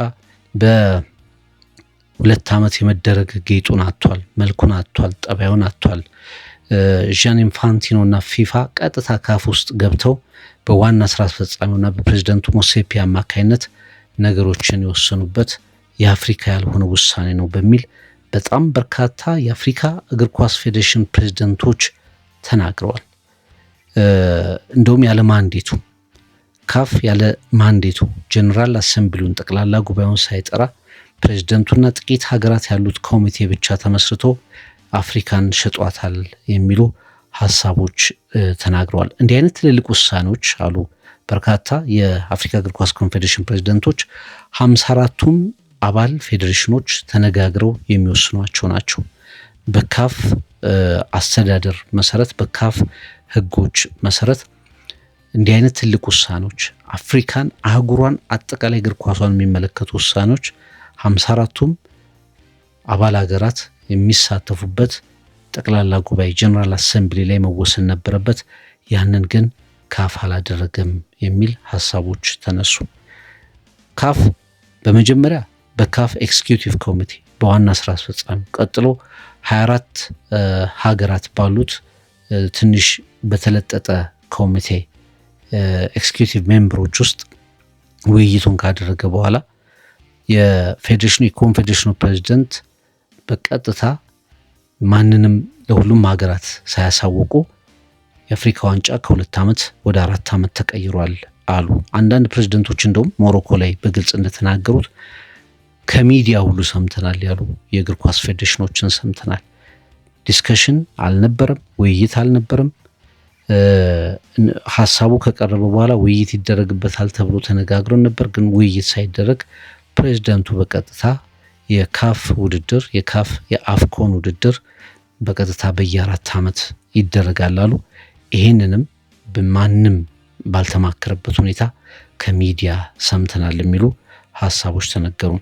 በ2 ዓመት የመደረግ ጌጡን አጥቷል፣ መልኩን አጥቷል፣ ጠባዩን አጥቷል። ዣን ኢንፋንቲኖ እና ፊፋ ቀጥታ ካፍ ውስጥ ገብተው በዋና ስራ አስፈጻሚውና በፕሬዝዳንቱ ሞሴፔ አማካይነት ነገሮችን የወሰኑበት የአፍሪካ ያልሆነ ውሳኔ ነው በሚል በጣም በርካታ የአፍሪካ እግር ኳስ ፌዴሬሽን ፕሬዝዳንቶች ተናግረዋል። እንደውም ያለ ማንዴቱ ካፍ ያለ ማንዴቱ ጀነራል አሰምብሊውን ጠቅላላ ጉባኤውን ሳይጠራ ፕሬዝዳንቱና ጥቂት ሀገራት ያሉት ኮሚቴ ብቻ ተመስርቶ አፍሪካን ሸጧታል የሚሉ ሀሳቦች ተናግረዋል። እንዲህ አይነት ትልልቅ ውሳኔዎች አሉ በርካታ የአፍሪካ እግር ኳስ ኮንፌዴሬሽን ፕሬዝዳንቶች 54ቱም አባል ፌዴሬሽኖች ተነጋግረው የሚወስኗቸው ናቸው። በካፍ አስተዳደር መሰረት፣ በካፍ ህጎች መሰረት እንዲህ አይነት ትልቅ ውሳኔዎች አፍሪካን፣ አህጉሯን፣ አጠቃላይ እግር ኳሷን የሚመለከቱ ውሳኔዎች 54ቱም አባል ሀገራት የሚሳተፉበት ጠቅላላ ጉባኤ ጀነራል አሰምብሊ ላይ መወሰን ነበረበት። ያንን ግን ካፍ አላደረገም የሚል ሀሳቦች ተነሱ። ካፍ በመጀመሪያ በካፍ ኤክስኪዩቲቭ ኮሚቴ በዋና ስራ አስፈጻሚ ቀጥሎ 24 ሀገራት ባሉት ትንሽ በተለጠጠ ኮሚቴ ኤክስኪዩቲቭ ሜምበሮች ውስጥ ውይይቱን ካደረገ በኋላ የፌዴሬሽኑ የኮንፌዴሬሽኑ ፕሬዚደንት በቀጥታ ማንንም ለሁሉም ሀገራት ሳያሳውቁ የአፍሪካ ዋንጫ ከ2 ዓመት ወደ 4 ዓመት ተቀይሯል አሉ። አንዳንድ ፕሬዚደንቶች እንደውም ሞሮኮ ላይ በግልጽ እንደተናገሩት ከሚዲያ ሁሉ ሰምተናል ያሉ የእግር ኳስ ፌዴሬሽኖችን ሰምተናል። ዲስከሽን አልነበረም፣ ውይይት አልነበረም። ሀሳቡ ከቀረበ በኋላ ውይይት ይደረግበታል ተብሎ ተነጋግረን ነበር። ግን ውይይት ሳይደረግ ፕሬዚደንቱ በቀጥታ የካፍ ውድድር የአፍኮን ውድድር በቀጥታ በየ4 ዓመት ይደረጋል አሉ። ይህንንም በማንም ባልተማከረበት ሁኔታ ከሚዲያ ሰምተናል የሚሉ ሀሳቦች ተነገሩ።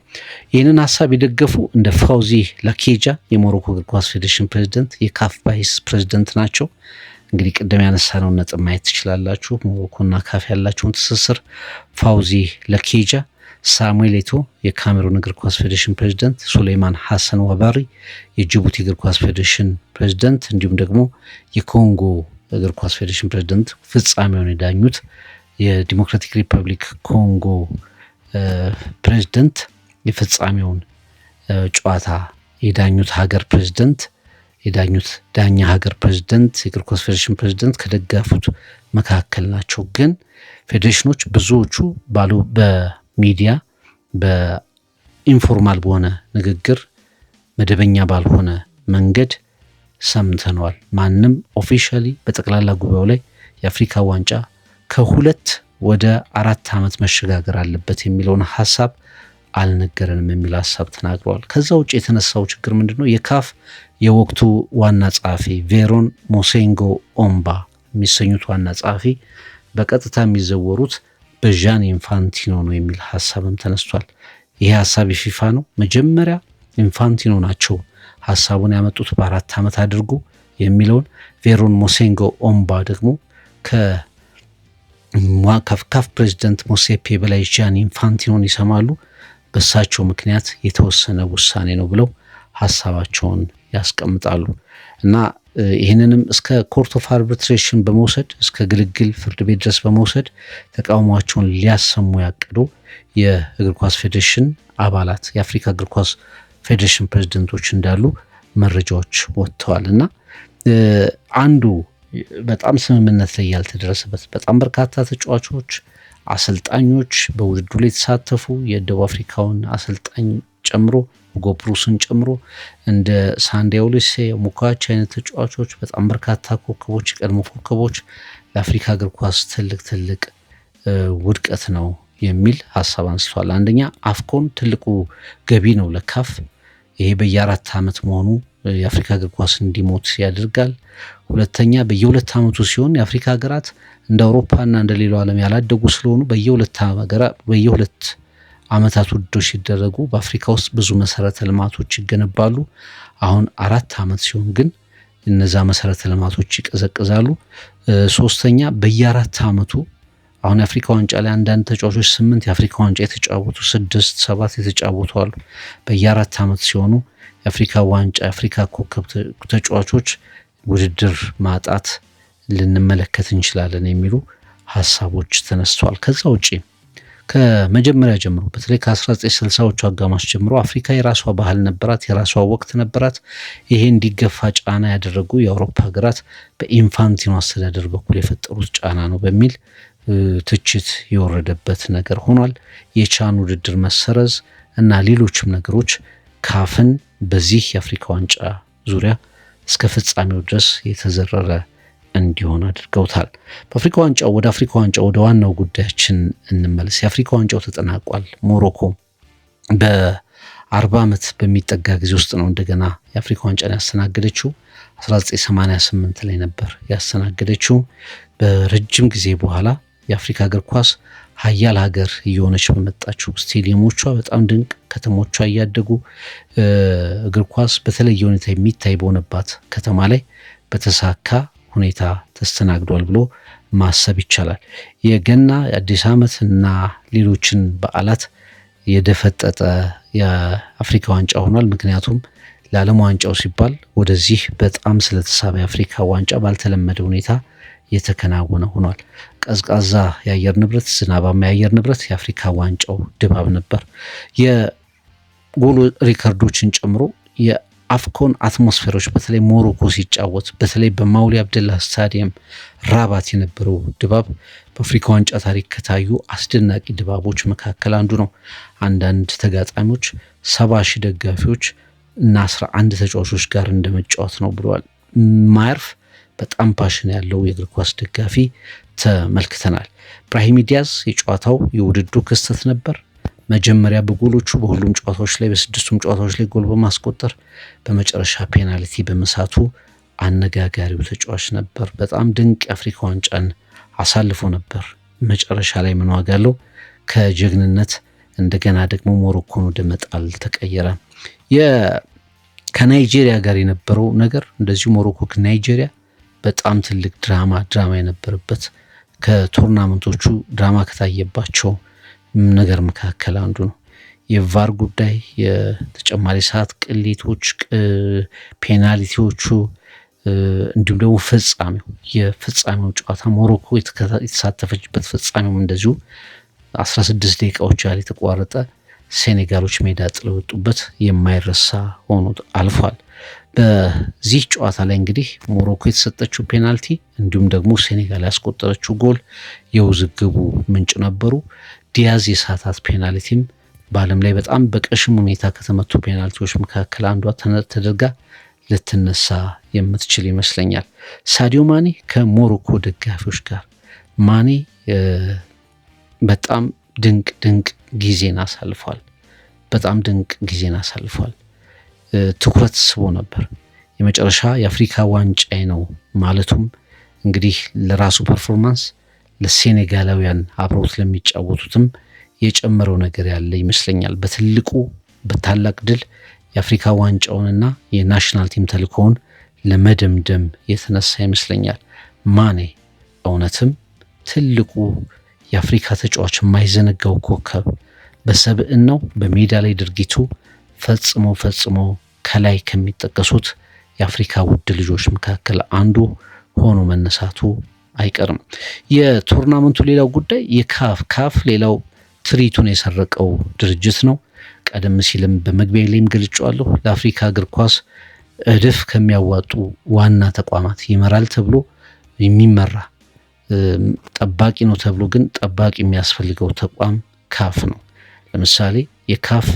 ይህንን ሀሳብ የደገፉ እንደ ፋውዚ ላኬጃ የሞሮኮ እግር ኳስ ፌዴሬሽን ፕሬዚደንት የካፍ ቫይስ ፕሬዚደንት ናቸው። እንግዲህ ቅድም ያነሳነውን ነጥብ ማየት ትችላላችሁ፣ ሞሮኮና ካፍ ያላቸውን ትስስር። ፋውዚ ላኬጃ፣ ሳሙኤል ኤቶ የካሜሩን እግር ኳስ ፌዴሬሽን ፕሬዚደንት፣ ሱሌይማን ሐሰን ዋባሪ የጅቡቲ እግር ኳስ ፌዴሬሽን ፕሬዚደንት፣ እንዲሁም ደግሞ የኮንጎ እግር ኳስ ፌዴሬሽን ፕሬዚደንት ፍጻሜውን የዳኙት የዲሞክራቲክ ሪፐብሊክ ኮንጎ ፕሬዚደንት የፍጻሜውን ጨዋታ የዳኙት ዳኛ ሀገር ፕሬዚደንት የእግር ኳስ ፌዴሬሽን ፕሬዚደንት ከደጋፉት መካከል ናቸው። ግን ፌዴሬሽኖች ብዙዎቹ ባሉ በሚዲያ በኢንፎርማል በሆነ ንግግር መደበኛ ባልሆነ መንገድ ሰምተነዋል። ማንም ኦፊሻሊ በጠቅላላ ጉባኤው ላይ የአፍሪካ ዋንጫ ከ2 ወደ 4 ዓመት መሸጋገር አለበት የሚለውን ሀሳብ አልነገረንም የሚል ሀሳብ ተናግረዋል። ከዛ ውጭ የተነሳው ችግር ምንድነው? የካፍ የወቅቱ ዋና ጸሐፊ ቬሮን ሞሴንጎ ኦምባ የሚሰኙት ዋና ጸሐፊ በቀጥታ የሚዘወሩት በዣን ኢንፋንቲኖ ነው የሚል ሀሳብም ተነስቷል። ይሄ ሀሳብ የፊፋ ነው። መጀመሪያ ኢንፋንቲኖ ናቸው ሀሳቡን ያመጡት በ4 ዓመት አድርጎ የሚለውን። ቬሮን ሞሴንጎ ኦምባ ደግሞ ካፍ ፕሬዚደንት ሞሴፔ በላይ ዣን ኢንፋንቲኖን ይሰማሉ። በሳቸው ምክንያት የተወሰነ ውሳኔ ነው ብለው ሀሳባቸውን ያስቀምጣሉ እና ይህንንም እስከ ኮርት ኦፍ አርቢትሬሽን በመውሰድ እስከ ግልግል ፍርድ ቤት ድረስ በመውሰድ ተቃውሟቸውን ሊያሰሙ ያቀዱ የእግር ኳስ ፌዴሬሽን አባላት የአፍሪካ እግር ኳስ ፌዴሬሽን ፕሬዚደንቶች እንዳሉ መረጃዎች ወጥተዋል እና አንዱ በጣም ስምምነት ላይ ያልተደረሰበት በጣም በርካታ ተጫዋቾች፣ አሰልጣኞች በውድድሩ ላይ የተሳተፉ የደቡብ አፍሪካውን አሰልጣኝ ጨምሮ ጎብሩስን ጨምሮ እንደ ሳንዴ ኦሉሴ ሙካች አይነት ተጫዋቾች በጣም በርካታ ኮከቦች፣ የቀድሞ ኮከቦች ለአፍሪካ እግር ኳስ ትልቅ ውድቀት ነው የሚል ሀሳብ አንስቷል። አንደኛ አፍኮን ትልቁ ገቢ ነው ለካፍ። ይሄ በየ4 ዓመት መሆኑ የአፍሪካ እግር ኳስ እንዲሞት ያደርጋል። ሁለተኛ በየ2 ዓመቱ ሲሆን የአፍሪካ ሀገራት እንደ አውሮፓና እንደ ሌላው ዓለም ያላደጉ ስለሆኑ በየ2 ዓመታት ውድድሮች ሲደረጉ በአፍሪካ ውስጥ ብዙ መሰረተ ልማቶች ይገነባሉ። አሁን 4 ዓመት ሲሆን ግን እነዛ መሰረተ ልማቶች ይቀዘቅዛሉ። ሶስተኛ በየ4 ዓመቱ አሁን የአፍሪካ ዋንጫ ላይ አንዳንድ ተጫዋቾች 8 የአፍሪካ ዋንጫ የተጫወቱ 6-7 የተጫወቱ አሉ። በየ4 ዓመት ሲሆኑ የአፍሪካ ዋንጫ የአፍሪካ ኮከብ ተጫዋቾች ውድድር ማጣት ልንመለከት እንችላለን የሚሉ ሀሳቦች ተነስተዋል። ከዛ ውጪ ከመጀመሪያ ጀምሮ በተለይ ከ1960ዎቹ አጋማሽ ጀምሮ አፍሪካ የራሷ ባህል ነበራት፣ የራሷ ወቅት ነበራት። ይሄ እንዲገፋ ጫና ያደረጉ የአውሮፓ ሀገራት በኢንፋንቲኖ አስተዳደር በኩል የፈጠሩት ጫና ነው በሚል ትችት የወረደበት ነገር ሆኗል። የቻን ውድድር መሰረዝ እና ሌሎችም ነገሮች ካፍን በዚህ የአፍሪካ ዋንጫ ዙሪያ እስከ ፍጻሜው ድረስ የተዘረረ እንዲሆን አድርገውታል። በአፍሪካ ዋንጫው ወደ ዋናው ጉዳያችን እንመለስ። የአፍሪካ ዋንጫው ተጠናቋል። ሞሮኮ በ40 ዓመት በሚጠጋ ጊዜ ውስጥ ነው እንደገና የአፍሪካ ዋንጫን ያስተናገደችው። 1988 ላይ ነበር ያስተናገደችው። በረጅም ጊዜ በኋላ የአፍሪካ እግር ኳስ ሀያል ሀገር እየሆነች በመጣችው ስቴዲየሞቿ በጣም ድንቅ ከተሞቿ እያደጉ እግር ኳስ በተለየ ሁኔታ የሚታይ በሆነባት ከተማ ላይ በተሳካ ሁኔታ ተስተናግዷል ብሎ ማሰብ ይቻላል። የገና የአዲስ ዓመት እና ሌሎችን በዓላት የደፈጠጠ የአፍሪካ ዋንጫ ሆኗል። ምክንያቱም ለዓለም ዋንጫው ሲባል ወደዚህ በጣም ስለተሳበ የአፍሪካ ዋንጫ ባልተለመደ ሁኔታ የተከናወነ ሆኗል። ቀዝቃዛ የአየር ንብረት፣ ዝናባማ የአየር ንብረት የአፍሪካ ዋንጫው ድባብ ነበር። የጎል ሪከርዶችን ጨምሮ የአፍኮን አትሞስፌሮች በተለይ ሞሮኮ ሲጫወት በተለይ በማውሊ አብደላ ስታዲየም ራባት የነበረው ድባብ በአፍሪካ ዋንጫ ታሪክ ከታዩ አስደናቂ ድባቦች መካከል አንዱ ነው። አንዳንድ ተጋጣሚዎች 70,000 ደጋፊዎች እና 11 ተጫዋቾች ጋር እንደመጫወት ነው ብለዋል። ማያርፍ በጣም ፓሽን ያለው የእግር ኳስ ደጋፊ ተመልክተናል። ብራሂም ዲያዝ የጨዋታው የውድድሩ ክስተት ነበር። መጀመሪያ በጎሎቹ በሁሉም ጨዋታዎች ላይ በስድስቱም ጨዋታዎች ላይ ጎል በማስቆጠር በመጨረሻ ፔናልቲ በመሳቱ አነጋጋሪው ተጫዋች ነበር። በጣም ድንቅ የአፍሪካ ዋንጫን አሳልፎ ነበር። መጨረሻ ላይ ምን ዋጋ አለው? ከጀግንነት እንደገና ደግሞ ሞሮኮን ወደ መጣል ተቀየረ። ከናይጄሪያ ጋር የነበረው ነገር እንደዚሁ ሞሮኮ ከናይጄሪያ በጣም ትልቅ ድራማ የነበረበት ከቶርናመንቶቹ ድራማ ከታየባቸው ነገር መካከል አንዱ ነው። የቫር ጉዳይ፣ የተጨማሪ ሰዓት ቅሌቶች፣ ፔናልቲዎቹ እንዲሁም ደግሞ የፍጻሜው ጨዋታ ሞሮኮ የተሳተፈችበት ፍጻሜው እንደዚሁ 16 ደቂቃዎች ያህል የተቋረጠ ሴኔጋሎች ሜዳ ጥለው ወጡበት የማይረሳ ሆኖ አልፏል። በዚህ ጨዋታ ላይ እንግዲህ ሞሮኮ የተሰጠችው ፔናልቲ እንዲሁም ደግሞ ሴኔጋል ያስቆጠረችው ጎል የውዝግቡ ምንጭ ነበሩ። ዲያዝ የሳታት ፔናልቲም በዓለም ላይ በጣም በቀሽም ሁኔታ ከተመቱ ፔናልቲዎች መካከል አንዷ ተደርጋ ልትነሳ የምትችል ይመስለኛል። ሳዲዮ ማኔ ከሞሮኮ ደጋፊዎች ጋር ማኔ በጣም ድንቅ ጊዜን አሳልፏል። ትኩረት ስቦ ነበር። የመጨረሻ የአፍሪካ ዋንጫዬ ነው ማለቱም እንግዲህ ለራሱ ፐርፎርማንስ ለሴኔጋላውያን አብረውት ለሚጫወቱትም የጨመረው ነገር ያለ ይመስለኛል። በታላቅ ድል የአፍሪካ ዋንጫውንና የናሽናል ቲም ተልእኮውን ለመደምደም የተነሳ ይመስለኛል። ማኔ እውነትም ትልቁ የአፍሪካ ተጫዋች የማይዘነጋው ኮከብ በሰብዕናው በሜዳ ላይ ድርጊቱ ፈጽሞ ከላይ ከሚጠቀሱት የአፍሪካ ውድ ልጆች መካከል አንዱ ሆኖ መነሳቱ አይቀርም። የቱርናመንቱ ሌላው ጉዳይ የካፍ ሌላው ትርኢቱን የሰረቀው ድርጅት ነው። ቀደም ሲልም በመግቢያ ላይም ገልጫለሁ። ለአፍሪካ እግር ኳስ እድፍ ከሚያዋጡ ዋና ተቋማት ይመራል ተብሎ የሚመራ ጠባቂ ነው ተብሎ ግን ጠባቂ የሚያስፈልገው ተቋም ካፍ ነው። ለምሳሌ የካፍ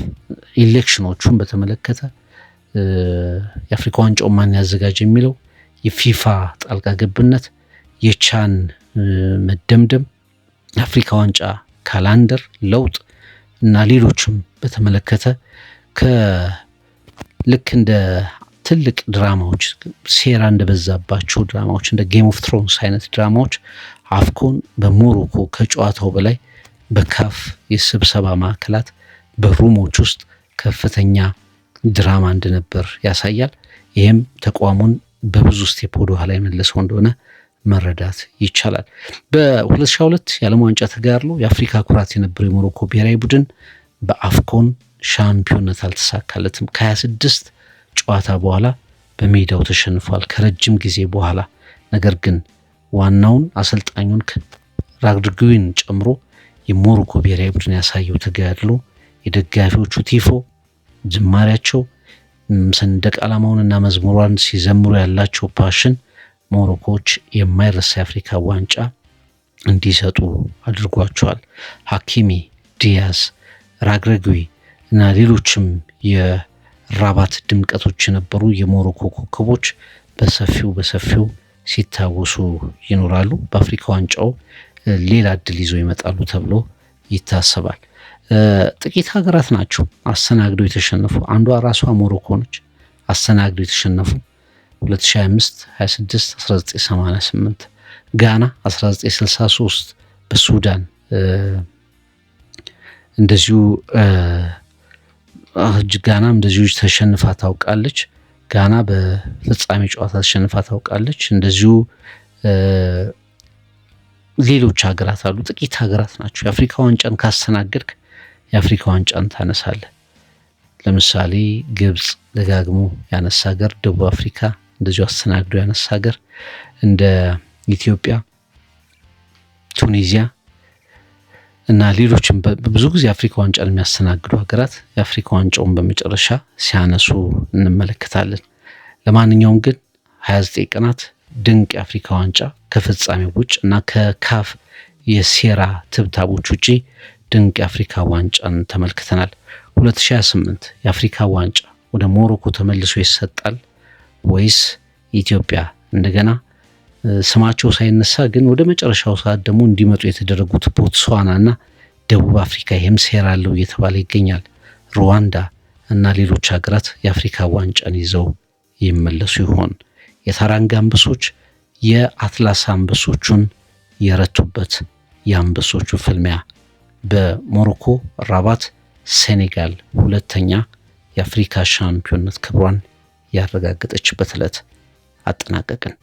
ኢሌክሽኖቹን በተመለከተ የአፍሪካ ዋንጫው ማን ያዘጋጅ የሚለው የፊፋ ጣልቃ ገብነት፣ የቻን መደምደም፣ የአፍሪካ ዋንጫ ካላንደር ለውጥ እና ሌሎችም በተመለከተ ልክ እንደ ትልቅ ድራማዎች ሴራ እንደበዛባቸው ድራማዎች እንደ ጌም ኦፍ ትሮንስ አይነት ድራማዎች አፍኮን በሞሮኮ ከጨዋታው በላይ በካፍ የስብሰባ ማዕከላት በሩሞች ውስጥ ከፍተኛ ድራማ እንደነበር ያሳያል። ይህም ተቋሙን በብዙ ስቴፕ ወደ ኋላ የመለሰው እንደሆነ መረዳት ይቻላል። በ2022 የዓለም ዋንጫ ተጋድሎ የአፍሪካ ኩራት የነበረው የሞሮኮ ብሔራዊ ቡድን በአፍኮን ሻምፒዮንነት አልተሳካለትም። ከ26 ጨዋታ በኋላ በሜዳው ተሸንፏል ከረጅም ጊዜ በኋላ። ነገር ግን ዋናውን አሰልጣኙን ራግድጉዊን ጨምሮ የሞሮኮ ብሔራዊ ቡድን ያሳየው ተጋድሎ፣ የደጋፊዎቹ ቲፎ ዝማሪያቸው፣ ሰንደቅ ዓላማውንና መዝሙሯን ሲዘምሩ ያላቸው ፓሽን ሞሮኮዎች የማይረሳ የአፍሪካ ዋንጫ እንዲሰጡ አድርጓቸዋል። ሀኪሚ፣ ዲያዝ፣ ራግረጉዊ እና ሌሎችም የራባት ድምቀቶች የነበሩ የሞሮኮ ኮከቦች በሰፊው ሲታወሱ ይኖራሉ። በአፍሪካ ዋንጫው ሌላ እድል ይዞ ይመጣሉ ተብሎ ይታሰባል። ጥቂት ሀገራት ናቸው አስተናግደው የተሸነፉ። አንዷ ራሷ ሞሮኮ ነች አስተናግደው የተሸነፉ 2025፣ 26፣ 1988 ጋና 1963 በሱዳን እንደዚሁ ጋናም እንደዚሁ ተሸንፋ ታውቃለች። ጋና በፍጻሜ ጨዋታ ተሸንፋ ታውቃለች። እንደዚሁ ሌሎች ሀገራት አሉ። ጥቂት ሀገራት ናቸው። የአፍሪካ ዋንጫን ካስተናገድክ የአፍሪካ ዋንጫን ታነሳለህ። ለምሳሌ ግብጽ ደጋግሞ ያነሳ ሀገር፣ ደቡብ አፍሪካ እንደዚሁ አስተናግዶ ያነሳ ሀገር፣ እንደ ኢትዮጵያ፣ ቱኒዚያ እና ሌሎችም ብዙ ጊዜ አፍሪካ ዋንጫን የሚያስተናግዱ ሀገራት የአፍሪካ ዋንጫውን በመጨረሻ ሲያነሱ እንመለከታለን። ለማንኛውም ግን 29 ቀናት ድንቅ የአፍሪካ ዋንጫ ከፍጻሜው ውጭ እና ከካፍ የሴራ ትብታቦች ውጪ ድንቅ የአፍሪካ ዋንጫን ተመልክተናል። 2028 የአፍሪካ ዋንጫ ወደ ሞሮኮ ተመልሶ ይሰጣል ወይስ ኢትዮጵያ እንደገና ስማቸው ሳይነሳ ግን ወደ መጨረሻው ሰዓት ደግሞ እንዲመጡ የተደረጉት ቦትስዋና እና ደቡብ አፍሪካ ይህም ሴራ አለው እየተባለ ይገኛል። ሩዋንዳ እና ሌሎች ሀገራት የአፍሪካ ዋንጫን ይዘው ይመለሱ ይሆን? የታራንጋ አንበሶች የአትላስ አንበሶቹን የረቱበት የአንበሶቹ ፍልሚያ በሞሮኮ ራባት ሴኔጋል ሁለተኛ የአፍሪካ ሻምፒዮንነት ክብሯን ያረጋገጠችበት ዕለት አጠናቀቅን።